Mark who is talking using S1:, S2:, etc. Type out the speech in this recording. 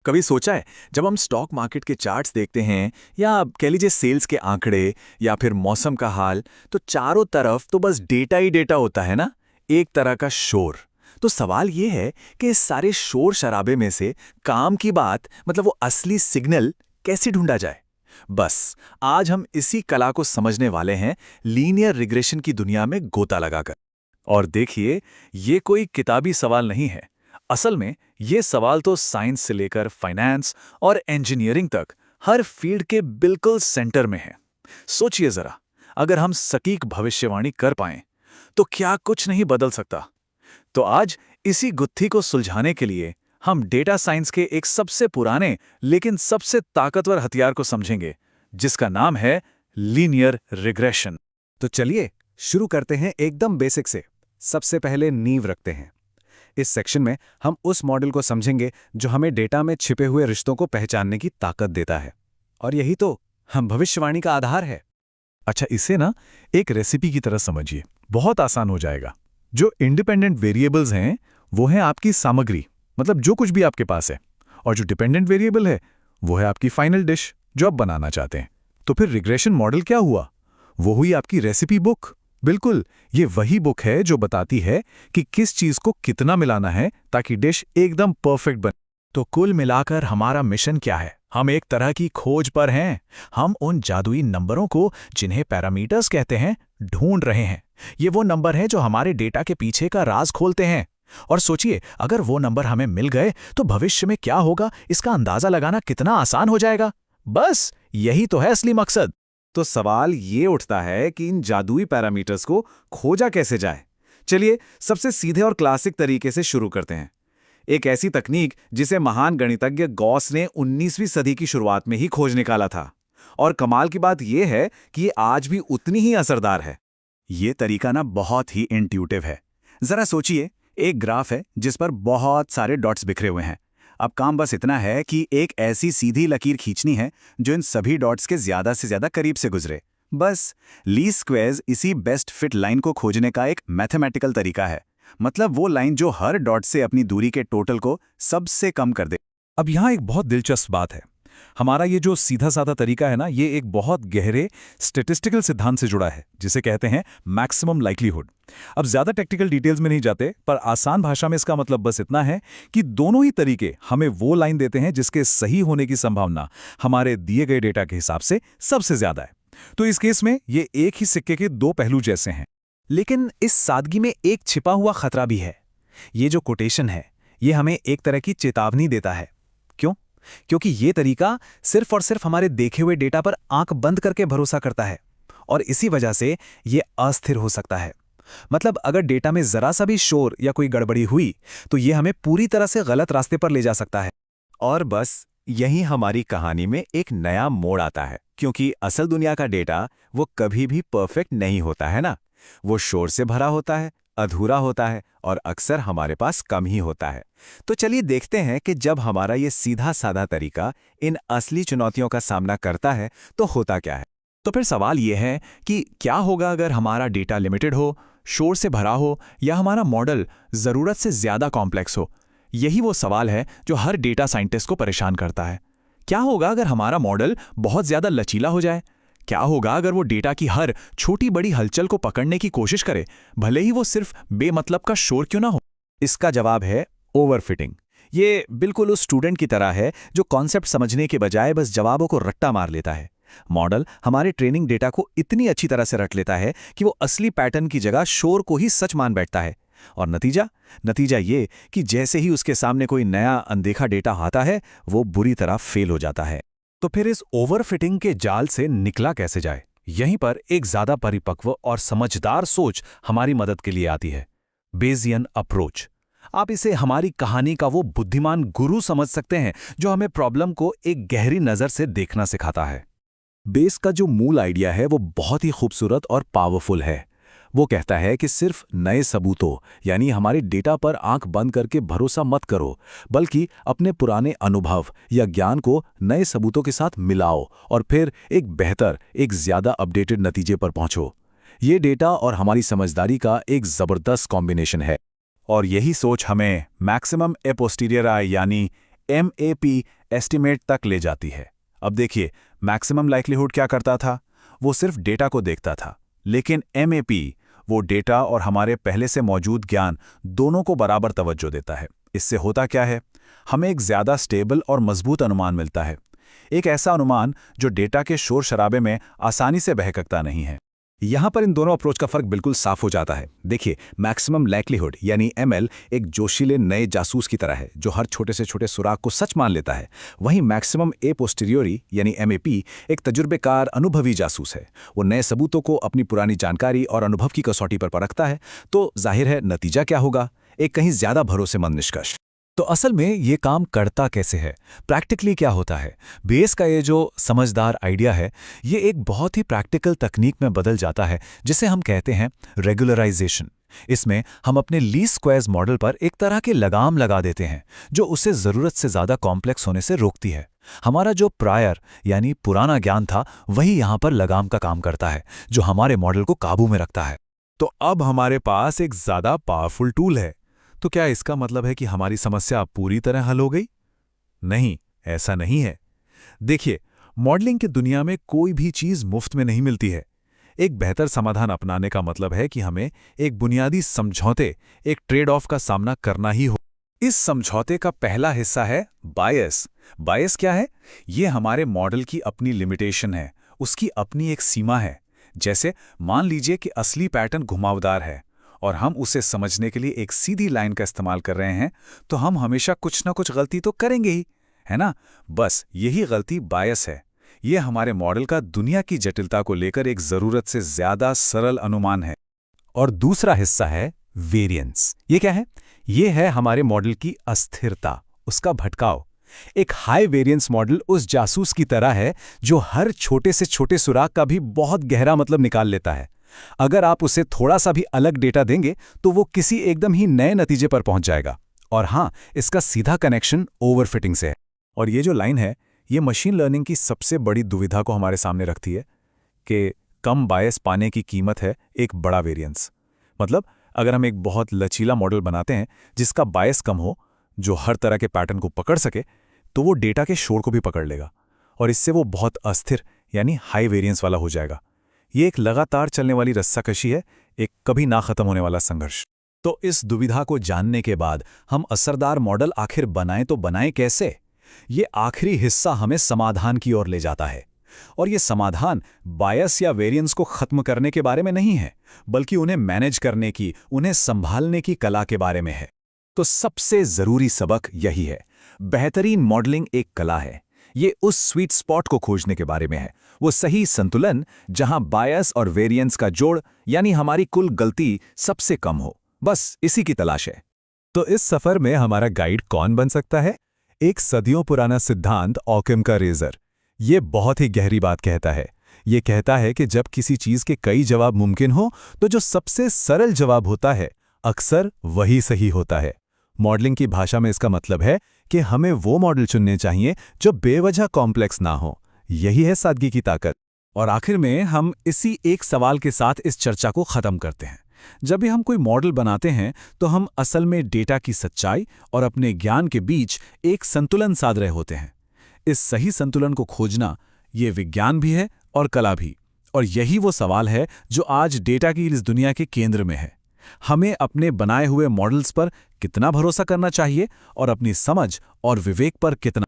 S1: कभी सोचा है, जब हम स्टॉक मार्केट के चार्ट्स देखते हैं या कह लीजिए सेल्स के आंकड़े या फिर मौसम का हाल, तो चारों तरफ तो बस डेटा ही डेटा होता है ना, एक तरह का शोर। तो सवाल ये है कि इस सारे शोर शराबे में से काम की बात मतलब वो असली सिग्नल कैसे ढूंढा जाए। बस आज हम इसी कला को समझने वाले हैं, लीनियर रिग्रेशन की दुनिया में गोता लगाकर। और देखिए, ये कोई किताबी सवाल नहीं है। असल में ये सवाल तो साइंस से लेकर फाइनेंस और इंजीनियरिंग तक हर फील्ड के बिल्कुल सेंटर में है। सोचिए जरा, अगर हम सटीक भविष्यवाणी कर पाएं तो क्या कुछ नहीं बदल सकता। तो आज इसी गुत्थी को सुलझाने के लिए हम डेटा साइंस के एक सबसे पुराने लेकिन सबसे ताकतवर हथियार को समझेंगे, जिसका नाम है लीनियर रिग्रेशन।
S2: तो चलिए शुरू करते हैं एकदम बेसिक से। सबसे पहले नींव रखते हैं। इस सेक्शन में हम उस मॉडल को समझेंगे जो हमें डेटा में छिपे हुए रिश्तों को पहचानने की ताकत देता है, और यही तो हम भविष्यवाणी का आधार है।
S1: अच्छा, इसे ना एक रेसिपी की तरह समझिए, बहुत आसान हो जाएगा। जो इंडिपेंडेंट वेरिएबल्स हैं वो है आपकी सामग्री, मतलब जो कुछ भी आपके पास है, और जो डिपेंडेंट वेरिएबल है वो है आपकी फाइनल डिश जो आप बनाना चाहते हैं। तो फिर रिग्रेशन मॉडल क्या हुआ? वो हुई आपकी रेसिपी बुक। बिल्कुल, ये वही बुक है जो बताती है कि किस चीज को कितना मिलाना है ताकि डिश एकदम परफेक्ट बने। तो कुल मिलाकर हमारा मिशन क्या है? हम एक तरह की खोज पर हैं। हम उन जादुई नंबरों को, जिन्हें पैरामीटर्स कहते हैं, ढूंढ रहे हैं। ये वो नंबर हैं जो हमारे डेटा के पीछे का राज खोलते हैं। और सोचिए, अगर वो नंबर हमें मिल गए तो भविष्य में क्या होगा, इसका अंदाजा लगाना कितना आसान हो जाएगा। बस यही तो है असली मकसद।
S2: तो सवाल ये उठता है कि इन जादुई पैरामीटर्स को खोजा कैसे जाए। चलिए सबसे सीधे और क्लासिक तरीके से शुरू करते हैं। एक ऐसी तकनीक जिसे महान गणितज्ञ गॉस ने 19वीं सदी की शुरुआत में ही खोज निकाला था। और कमाल की बात यह है कि ये आज भी उतनी ही असरदार है।
S1: ये तरीका ना बहुत ही इंट्यूटिव है। जरा सोचिए, एक ग्राफ है जिस पर बहुत सारे डॉट्स बिखरे हुए हैं। अब काम बस इतना है कि एक ऐसी सीधी लकीर खींचनी है जो इन सभी डॉट्स के ज्यादा से ज्यादा करीब से गुजरे। बस लीस्ट स्क्वेयर्स इसी बेस्ट फिट लाइन को खोजने का एक मैथमेटिकल तरीका है। मतलब वो लाइन जो हर डॉट से अपनी दूरी के टोटल को सबसे कम कर दे।
S2: अब यहाँ एक बहुत दिलचस्प बात है। हमारा ये जो सीधा साधा तरीका है ना, ये एक बहुत गहरे स्टैटिस्टिकल सिद्धांत से जुड़ा है, जिसे कहते हैं मैक्सिमम लाइक्लीहुड। अब ज्यादा टेक्निकल डिटेल्स में नहीं जाते, पर आसान भाषा में इसका मतलब बस इतना है कि दोनों ही तरीके हमें वो लाइन देते हैं जिसके सही होने की संभावना हमारे दिए गए डेटा के हिसाब से सबसे ज्यादा है। तो इस केस में ये एक ही सिक्के के दो पहलू जैसे हैं।
S3: लेकिन इस सादगी में एक छिपा हुआ खतरा भी है। ये जो कोटेशन है, ये हमें एक तरह की चेतावनी देता है। क्यों? क्योंकि ये तरीका सिर्फ और सिर्फ हमारे देखे हुए डेटा पर आंख बंद करके भरोसा करता है, और इसी वजह से ये अस्थिर हो सकता है। मतलब अगर डेटा में जरा सा भी शोर या कोई गड़बड़ी हुई तो ये हमें पूरी तरह से गलत रास्ते पर ले जा सकता है।
S1: और बस यही हमारी कहानी में एक नया मोड़ आता है, क्योंकि असल दुनिया का डेटा वो कभी भी परफेक्ट नहीं होता है ना। वो शोर से भरा होता है, अधूरा होता है, और अक्सर हमारे पास कम ही होता है। तो चलिए देखते हैं कि जब हमारा ये सीधा साधा तरीका इन असली चुनौतियों का सामना करता है तो होता क्या है। तो फिर सवाल ये है कि क्या होगा अगर हमारा डेटा लिमिटेड हो, शोर से भरा हो, या हमारा मॉडल ज़रूरत से ज़्यादा कॉम्प्लेक्स हो। यही वो सवाल है जो हर डेटा साइंटिस्ट को परेशान करता है। क्या होगा अगर हमारा मॉडल बहुत ज़्यादा लचीला हो जाए? क्या होगा अगर वो डेटा की हर छोटी बड़ी हलचल को पकड़ने की कोशिश करे, भले ही वो सिर्फ बेमतलब का शोर क्यों ना हो?
S2: इसका जवाब है ओवरफिटिंग। ये बिल्कुल उस स्टूडेंट की तरह है जो कॉन्सेप्ट समझने के बजाय बस जवाबों को रट्टा मार लेता है। मॉडल हमारे ट्रेनिंग डेटा को इतनी अच्छी तरह से रट लेता है कि वो असली पैटर्न की जगह शोर को ही सच मान बैठता है। और नतीजा ये कि जैसे ही उसके सामने कोई नया अनदेखा डेटा आता है, वो बुरी तरह फेल हो जाता है। तो फिर इस ओवरफिटिंग के जाल से निकला कैसे जाए? यहीं पर एक ज्यादा परिपक्व और समझदार सोच हमारी मदद के लिए आती है, बेजियन अप्रोच। आप इसे हमारी कहानी का वो बुद्धिमान गुरु समझ सकते हैं जो हमें प्रॉब्लम को एक गहरी नजर से देखना सिखाता है। बेस का जो मूल आइडिया है वो बहुत ही खूबसूरत और पावरफुल है। वो कहता है कि सिर्फ नए सबूतों यानी हमारे डेटा पर आंख बंद करके भरोसा मत करो, बल्कि अपने पुराने अनुभव या ज्ञान को नए सबूतों के साथ मिलाओ और फिर एक बेहतर, एक ज्यादा अपडेटेड नतीजे पर पहुंचो। ये डेटा और हमारी समझदारी का एक जबरदस्त कॉम्बिनेशन है। और यही सोच हमें मैक्सिमम ए पोस्टीरियर यानी MAP एस्टिमेट तक ले जाती है। अब देखिए, मैक्सिमम लाइक्लीहुड क्या करता था? वो सिर्फ डेटा को देखता था, लेकिन MAP वो डेटा और हमारे पहले से मौजूद ज्ञान दोनों को बराबर तवज्जो देता है। इससे होता क्या है? हमें एक ज़्यादा स्टेबल और मजबूत अनुमान मिलता है। एक ऐसा अनुमान जो डेटा के शोर शराबे में आसानी से बहकता नहीं है।
S3: यहां पर इन दोनों अप्रोच का फर्क बिल्कुल साफ हो जाता है। देखिए, मैक्सिमम लाइक्लीहुड यानी ML एक जोशीले नए जासूस की तरह है जो हर छोटे से छोटे सुराग को सच मान लेता है। वहीं मैक्सिमम ए पोस्टीरियोरी यानी MAP एक तजुर्बेकार अनुभवी जासूस है। वो नए सबूतों को अपनी पुरानी जानकारी और अनुभव की कसौटी पर परखता है। तो जाहिर है नतीजा क्या होगा? एक कहीं ज्यादा भरोसेमंद निष्कर्ष। तो असल में ये काम करता कैसे है? प्रैक्टिकली क्या होता है? बेस का ये जो समझदार आइडिया है, ये एक बहुत ही प्रैक्टिकल तकनीक में बदल जाता है जिसे हम कहते हैं रेगुलराइजेशन। इसमें हम अपने लीस्ट स्क्वायर्स मॉडल पर एक तरह के लगाम लगा देते हैं जो उसे जरूरत से ज्यादा कॉम्प्लेक्स होने से रोकती है। हमारा जो प्रायर यानी पुराना ज्ञान था, वही यहां पर लगाम का काम करता है जो हमारे मॉडल को काबू में रखता है।
S2: तो अब हमारे पास एक ज्यादा पावरफुल टूल है। तो क्या इसका मतलब है कि हमारी समस्या पूरी तरह हल हो गई? नहीं, ऐसा नहीं है। देखिए, मॉडलिंग की दुनिया में कोई भी चीज मुफ्त में नहीं मिलती है। एक बेहतर समाधान अपनाने का मतलब है कि हमें एक बुनियादी समझौते, एक ट्रेड ऑफ का सामना करना ही हो। इस समझौते का पहला हिस्सा है बायस। बायस क्या है? ये हमारे मॉडल की अपनी लिमिटेशन है, उसकी अपनी एक सीमा है। जैसे मान लीजिए कि असली पैटर्न घुमावदार है और हम उसे समझने के लिए एक सीधी लाइन का इस्तेमाल कर रहे हैं, तो हम हमेशा कुछ ना कुछ गलती तो करेंगे ही, है ना? बस यही गलती बायस है। ये हमारे मॉडल का दुनिया की जटिलता को लेकर एक जरूरत से ज्यादा सरल अनुमान है।
S3: और दूसरा हिस्सा है वेरिएंस। ये क्या है? ये है हमारे मॉडल की अस्थिरता, उसका भटकाव। एक हाई वेरिएंस मॉडल उस जासूस की तरह है जो हर छोटे से छोटे सुराग का भी बहुत गहरा मतलब निकाल लेता है। अगर आप उसे थोड़ा सा भी अलग डेटा देंगे तो वो किसी एकदम ही नए नतीजे पर पहुंच जाएगा। और हां, इसका सीधा कनेक्शन ओवरफिटिंग से है।
S2: और ये जो लाइन है, ये मशीन लर्निंग की सबसे बड़ी दुविधा को हमारे सामने रखती है कि कम बायस पाने की कीमत है एक बड़ा वेरिएंस। मतलब अगर हम एक बहुत लचीला मॉडल बनाते हैं जिसका बायस कम हो, जो हर तरह के पैटर्न को पकड़ सके, तो वो डेटा के शोर को भी पकड़ लेगा और इससे वो बहुत अस्थिर यानी हाई वेरिएंस वाला हो जाएगा। ये एक लगातार चलने वाली रस्साकशी है, एक कभी ना खत्म होने वाला संघर्ष।
S3: तो इस दुविधा को जानने के बाद हम असरदार मॉडल आखिर बनाएं तो बनाएं कैसे? ये आखिरी हिस्सा हमें समाधान की ओर ले जाता है। और ये समाधान बायस या वेरिएंस को खत्म करने के बारे में नहीं है, बल्कि उन्हें मैनेज करने की, उन्हें संभालने की कला के बारे में है। तो सबसे जरूरी सबक यही है, बेहतरीन मॉडलिंग एक कला है। ये उस स्वीट स्पॉट को खोजने के बारे में है, वो सही संतुलन जहां बायस और वेरिएंस का जोड़ यानी हमारी कुल गलती सबसे कम हो। बस इसी की तलाश है।
S2: तो इस सफर में हमारा गाइड कौन बन सकता है? एक सदियों पुराना सिद्धांत ऑकम का रेजर। ये बहुत ही गहरी बात कहता है। ये कहता है कि जब किसी चीज के कई जवाब मुमकिन हो, तो जो सबसे सरल जवाब होता है अक्सर वही सही होता है। मॉडलिंग की भाषा में इसका मतलब है कि हमें वो मॉडल चुनने चाहिए जो बेवजह कॉम्प्लेक्स ना हो। यही है सादगी की ताकत।
S3: और आखिर में हम इसी एक सवाल के साथ इस चर्चा को खत्म करते हैं। जब भी हम कोई मॉडल बनाते हैं तो हम असल में डेटा की सच्चाई और अपने ज्ञान के बीच एक संतुलन साध रहे होते हैं। इस सही संतुलन को खोजना ये विज्ञान भी है और कला भी। और यही वो सवाल है जो आज डेटा की इस दुनिया के केंद्र में है। हमें अपने बनाए हुए मॉडल्स पर कितना भरोसा करना चाहिए और अपनी समझ और विवेक पर कितना